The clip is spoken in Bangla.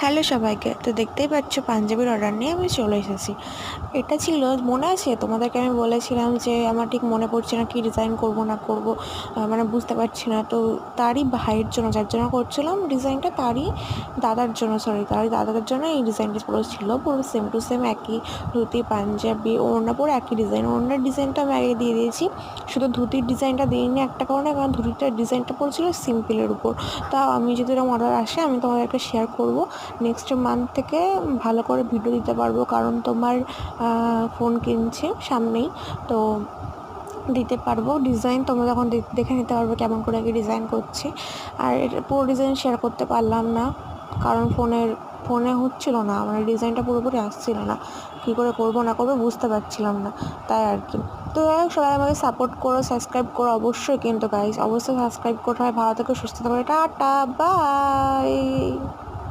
হ্যালো সবাইকে, তো দেখতেই পাচ্ছ পাঞ্জাবির অর্ডার নিয়ে আমি চলে এসেছি। এটা ছিল, মনে আছে তোমাদেরকে আমি বলেছিলাম যে আমার ঠিক মনে পড়ছে না কি ডিজাইন করব না করব, মানে বুঝতে পারছি না। তো তারই ভাইয়ের জন্য, যার জন্য করছিলাম ডিজাইনটা, তারই দাদার জন্য, তারই দাদার জন্য এই ডিজাইনটা পুরো ছিল, পুরো সেম টু সেম একই ধুতি পাঞ্জাবি ওড়না পরে একই ডিজাইন। ওড়নার ডিজাইনটা আমি আগে দিয়ে দিয়েছি, শুধু ধুতির ডিজাইনটা দিইনি একটা কারণে, কারণ ধুতিটার ডিজাইনটা পড়ছিল সিম্পলের উপর। তাও আমি যদি এরকম অর্ডার আসে আমি তোমাদেরকে শেয়ার করব। নেক্সট মান্থ থেকে ভালো করে ভিডিও দিতে পারবো, কারণ তোমার ফোন কিনছে সামনেই, তো দিতে পারবো। ডিজাইন তোমরা যখন দেখে নিতে পারবে কেমন করে কি ডিজাইন করছি। আর এটা পুরো ডিজাইন শেয়ার করতে পারলাম না, কারণ ফোনে হচ্ছিল না, মানে ডিজাইনটা পুরোপুরি আসছিল না, কী করে করবো না করবো বুঝতে পারছিলাম না, তাই আর কি। তো সবাই আমাকে সাপোর্ট করো, সাবস্ক্রাইব করো অবশ্যই, কিন্তু গাইজ অবশ্যই সাবস্ক্রাইব করতে হয়। ভালো থেকে সুস্থ থাকবে, টাটা বাই।